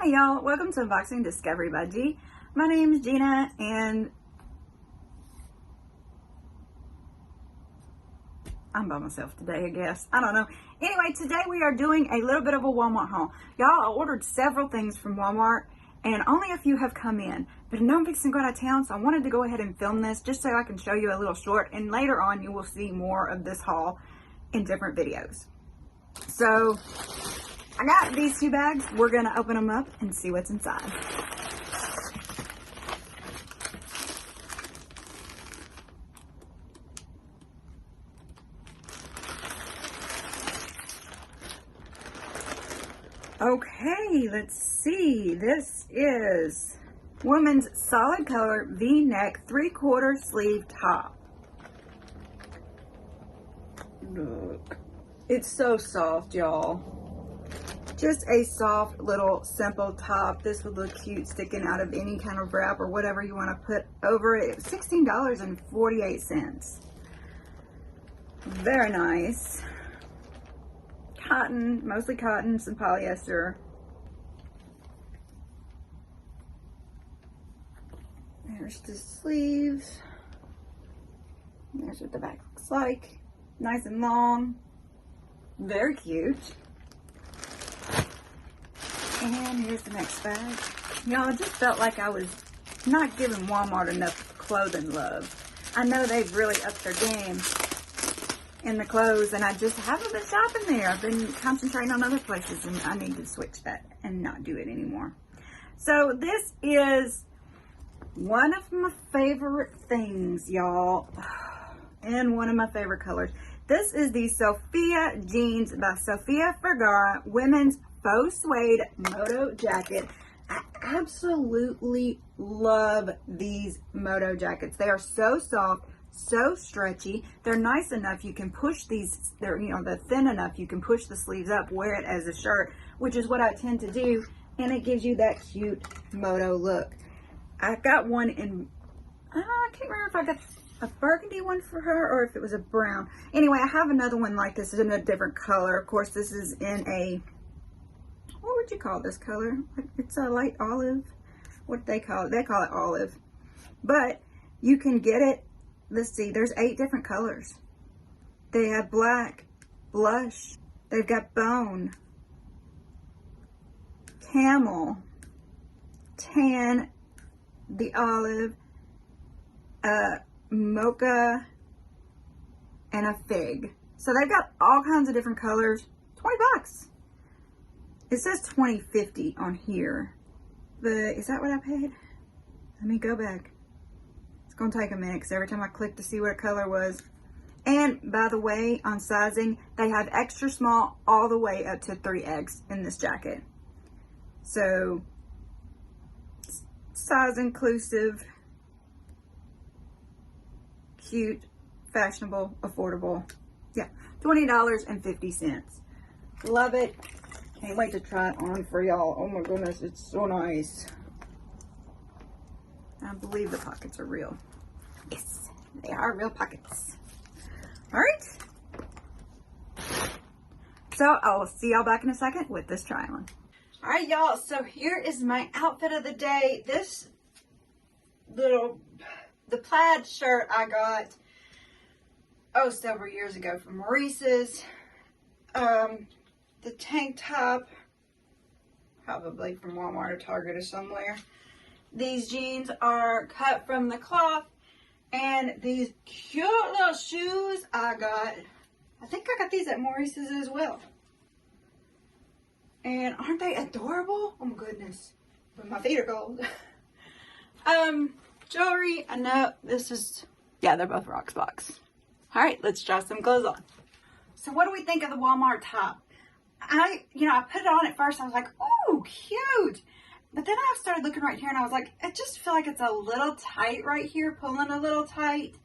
Hi y'all, welcome to Unboxing Discovery by G. My name is Gina and I'm by myself today, I guess. I don't know. Anyway, today we are doing a little bit of a Walmart haul. Y'all, I ordered several things from Walmart and only a few have come in. But I know I'm fixing to go out of town, so I wanted to go ahead and film this just so I can show you a little short. And later on, you will see more of this haul in different videos. So, I got these two bags. We're going to open them up and see what's inside. Okay, let's see. This is women's solid color V-neck 3/4 sleeve top. Look, it's so soft, y'all. Just a soft little simple top. This would look cute sticking out of any kind of wrap or whatever you want to put over it. It was $16.48. Very nice. Cotton, mostly cotton, some polyester. There's the sleeves. There's what the back looks like. Nice and long. Very cute. And here's the next bag. Y'all, I just felt like I was not giving Walmart enough clothing love. I know they've really upped their game in the clothes, and I just haven't been shopping there. I've been concentrating on other places, and I need to switch that and not do it anymore. So this is one of my favorite things, y'all, and one of my favorite colors. This is the Sofia Jeans by Sofia Vergara Women's Faux Suede Moto Jacket. I absolutely love these Moto jackets. They are so soft, so stretchy. They're nice enough you can push these, they're thin enough you can push the sleeves up, wear it as a shirt, which is what I tend to do, and it gives you that cute Moto look. I got one in, I can't remember if I got a burgundy one for her or if it was a brown. Anyway, I have another one like this in a different color. Of course, this is in a, what would you call this color? It's a light olive. What do they call it? They call it olive. But you can get it. Let's see. There's 8 different colors. They have black, blush. They've got bone, camel, tan, the olive, mocha, and a fig. So they've got all kinds of different colors. 20 bucks. It says $20.50 on here, but is that what I paid? Let me go back. It's gonna take a minute because every time I click to see what color was. And by the way, on sizing, they have extra small all the way up to 3X in this jacket. So size inclusive, cute, fashionable, affordable. Yeah, $20.50. Love it. Can't wait to try it on for y'all. Oh my goodness, it's so nice. I believe the pockets are real. Yes, they are real pockets. All right. So I'll see y'all back in a second with this try on. All right, y'all. So here is my outfit of the day. This the plaid shirt I got, several years ago from Maurices. The tank top, probably from Walmart or Target or somewhere. These jeans are cut from the cloth. And these cute little shoes I think I got these at Maurices as well. And aren't they adorable? Oh my goodness. But my feet are cold. Jewelry, I know this is, yeah, they're both Boxycharm. All right, let's try some clothes on. So what do we think of the Walmart top? I put it on at first. I was like, ooh, cute. But then I started looking right here and I was like, I just feel like it's a little tight right here, pulling a little tight.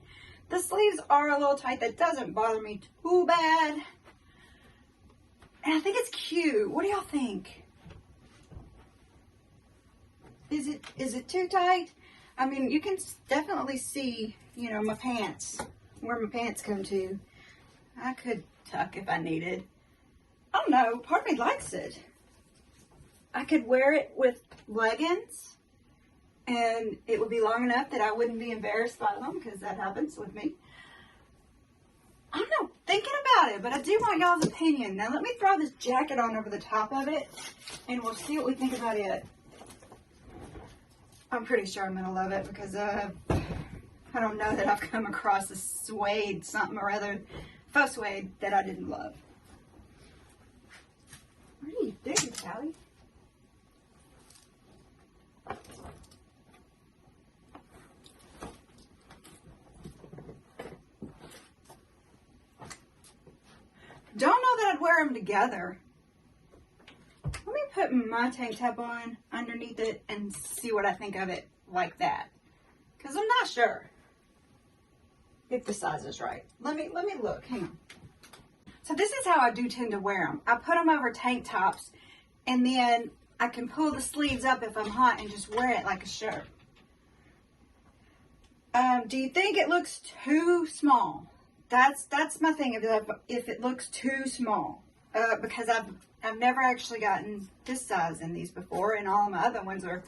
The sleeves are a little tight. That doesn't bother me too bad. And I think it's cute. What do y'all think? Is it too tight? I mean, you can definitely see, my pants, where my pants come to. I could tuck if I needed. I don't know. Part of me likes it. I could wear it with leggings and it would be long enough that I wouldn't be embarrassed by them, because that happens with me. I don't know, thinking about it, but I do want y'all's opinion. Now let me throw this jacket on over the top of it and we'll see what we think about it. I'm pretty sure I'm going to love it, because I don't know that I've come across a suede something or other, faux suede, that I didn't love. What are you doing, Callie? Don't know that I'd wear them together. Let me put my tank top on underneath it and see what I think of it like that. Because I'm not sure if the size is right. Let me look. Hang on. So this is how I do tend to wear them. I put them over tank tops, and then I can pull the sleeves up if I'm hot and just wear it like a shirt. Do you think it looks too small? That's my thing, if it looks too small. Because I've never actually gotten this size in these before, and all my other ones are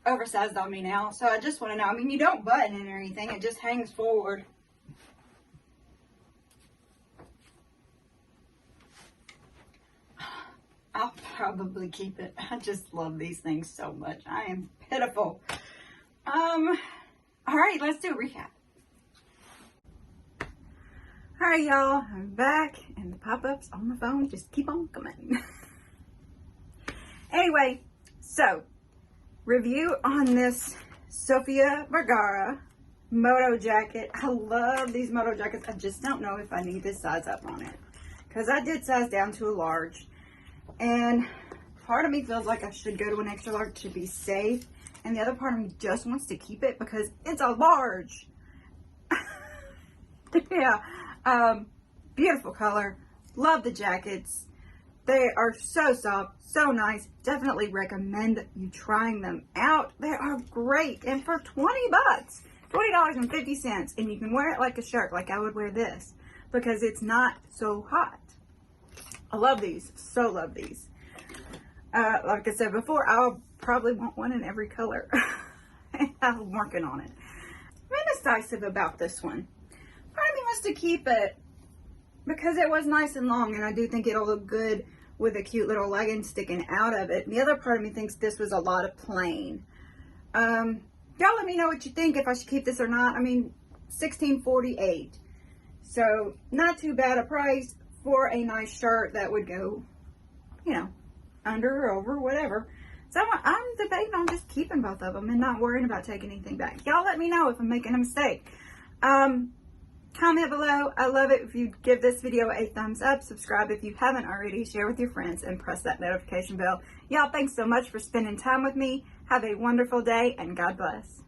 oversized on me now. So I just want to know. I mean, you don't button it or anything. It just hangs forward. I'll probably keep it. I just love these things so much. I am pitiful. All right, let's do a recap. All right, y'all, I'm back, and the pop-ups on my phone just keep on coming. Anyway, so, review on this Sofia Vergara Moto jacket. I love these Moto jackets. I just don't know if I need this size up on it, because I did size down to a large, and part of me feels like I should go to an extra large to be safe, and the other part of me just wants to keep it because it's a large. Yeah. Beautiful color. Love the jackets. They are so soft, so nice. Definitely recommend you trying them out. They are great. And for 20 bucks, $20.50, and you can wear it like a shirt, like I would wear this, because it's not so hot. I love these. So love these. Like I said before, I'll probably want one in every color. I'm working on it. I'm indecisive about this one. Part of me wants to keep it because it was nice and long, and I do think it'll look good with a cute little legging sticking out of it. And the other part of me thinks this was a lot of plain. Y'all let me know what you think, if I should keep this or not. I mean, $16.48, so not too bad a price for a nice shirt that would go, you know, under or over, whatever. So I'm debating on just keeping both of them and not worrying about taking anything back. Y'all let me know if I'm making a mistake. Comment below. I love it if you give this video a thumbs up, subscribe if you haven't already, share with your friends, and press that notification bell. Y'all, thanks so much for spending time with me. Have a wonderful day, and God bless.